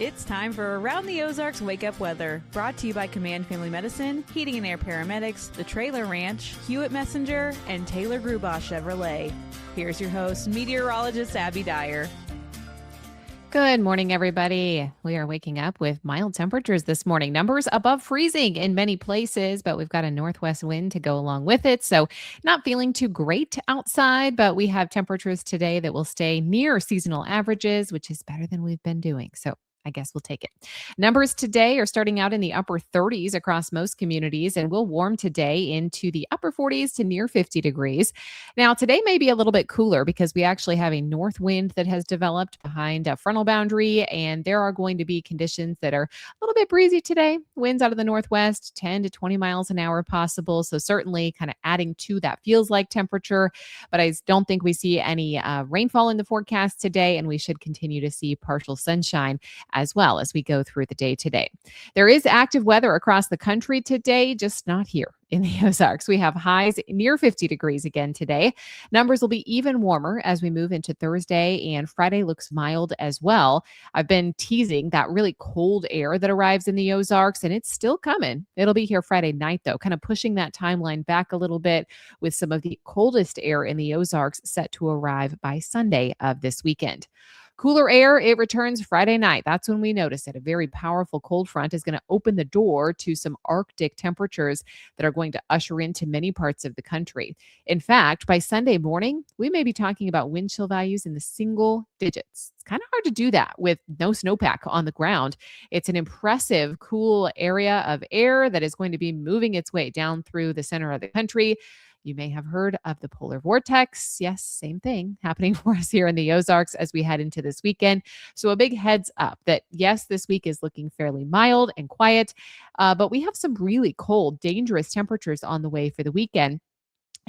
It's time for Around the Ozarks Wake Up Weather, brought to you by Command Family Medicine, Heating and Air Paramedics, The Trailer Ranch, Hewitt Messenger, and Taylor Grubaugh Chevrolet. Here's your host, meteorologist Abby Dyer. Good morning, everybody. We are waking up with mild temperatures this morning. Numbers above freezing in many places, but we've got a northwest wind to go along with it. So not feeling too great outside, but we have temperatures today that will stay near seasonal averages, which is better than we've been doing. So I guess we'll take it. Numbers today are starting out in the upper 30s across most communities, and will warm today into the upper 40s to near 50 degrees. Now, today may be a little bit cooler because we actually have a north wind that has developed behind a frontal boundary, and there are going to be conditions that are a little bit breezy today. Winds out of the northwest, 10 to 20 miles an hour possible. So certainly kind of adding to that feels like temperature, but I don't think we see any rainfall in the forecast today, and we should continue to see partial sunshine as well as we go through the day today. There is active weather across the country today, just not here in the Ozarks. We have highs near 50 degrees again today. Numbers will be even warmer as we move into Thursday, and Friday looks mild as well. I've been teasing that really cold air that arrives in the Ozarks, and it's still coming. It'll be here Friday night, though, kind of pushing that timeline back a little bit, with some of the coldest air in the Ozarks set to arrive by Sunday of this weekend. Cooler air, it returns Friday night. That's when we notice it. A very powerful cold front is going to open the door to some Arctic temperatures that are going to usher into many parts of the country. In fact, by Sunday morning, we may be talking about wind chill values in the single digits. It's kind of hard to do that with no snowpack on the ground. It's an impressive, cool area of air that is going to be moving its way down through the center of the country. You may have heard of the polar vortex. Yes, same thing happening for us here in the Ozarks as we head into this weekend. So a big heads up that, yes, this week is looking fairly mild and quiet, but we have some really cold, dangerous temperatures on the way for the weekend,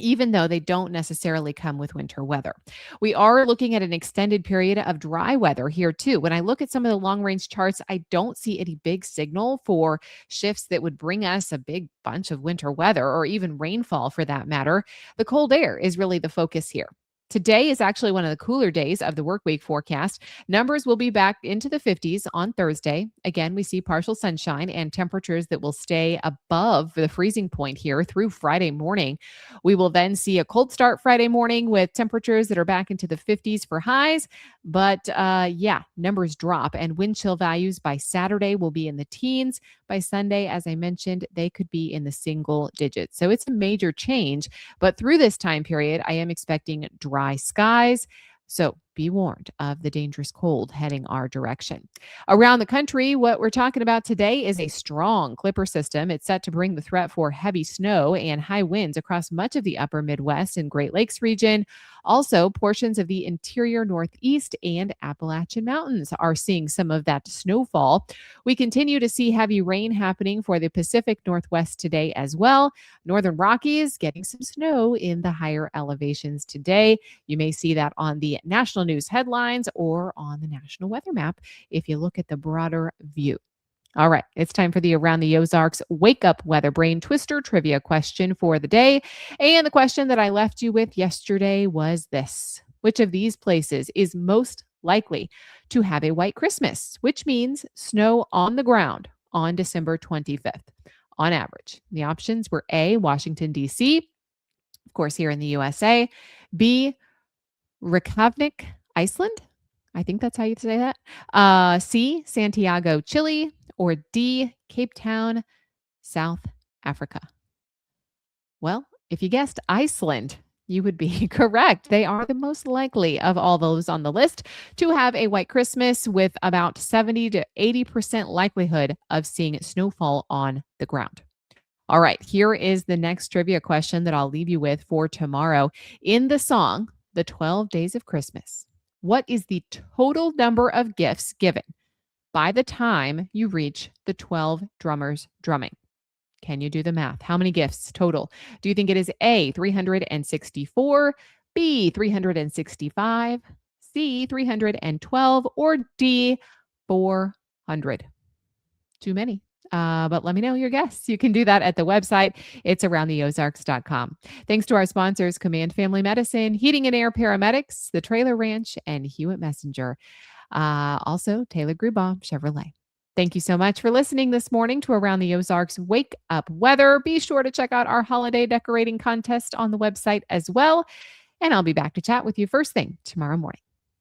even though they don't necessarily come with winter weather. We are looking at an extended period of dry weather here too. When I look at some of the long-range charts, I don't see any big signal for shifts that would bring us a big bunch of winter weather, or even rainfall for that matter. The cold air is really the focus here. Today is actually one of the cooler days of the work week forecast. Numbers will be back into the 50s on Thursday. Again, we see partial sunshine and temperatures that will stay above the freezing point here through Friday morning. We will then see a cold start Friday morning with temperatures that are back into the 50s for highs. But numbers drop, and wind chill values by Saturday will be in the teens. By Sunday, as I mentioned, they could be in the single digits. So it's a major change. But through this time period, I am expecting dry skies. So be warned of the dangerous cold heading our direction. Around the country, what we're talking about today is a strong clipper system. It's set to bring the threat for heavy snow and high winds across much of the upper Midwest and Great Lakes region. Also, portions of the interior Northeast and Appalachian Mountains are seeing some of that snowfall. We continue to see heavy rain happening for the Pacific Northwest today as well. Northern Rockies getting some snow in the higher elevations today. You may see that on the national news headlines or on the national weather map if you look at the broader view. All right, it's time for the Around the Ozarks Wake Up Weather Brain Twister trivia question for the day. And the question that I left you with yesterday was this: which of these places is most likely to have a white Christmas, which means snow on the ground on December 25th on average? The options were A, Washington, D.C., of course, here in the USA; B, Reykjavik, Iceland. I think that's how you say that. C, Santiago, Chile; or D, Cape Town, South Africa. Well, if you guessed Iceland, you would be correct. They are the most likely of all those on the list to have a white Christmas, with about 70 to 80% likelihood of seeing snowfall on the ground. All right, here is the next trivia question that I'll leave you with for tomorrow. In the song, The 12 Days of Christmas, what is the total number of gifts given by the time you reach the 12 drummers drumming? Can you do the math? How many gifts total? Do you think it is A, 364, B, 365, C, 312, or D, 400? Too many. But let me know your guess. You can do that at the website. It's aroundtheozarks.com. Thanks to our sponsors, Command Family Medicine, Heating and Air Paramedics, The Trailer Ranch, and Hewitt Messenger. Also, Taylor Grubaugh, Chevrolet. Thank you so much for listening this morning to Around the Ozarks Wake Up Weather. Be sure to check out our holiday decorating contest on the website as well. And I'll be back to chat with you first thing tomorrow morning.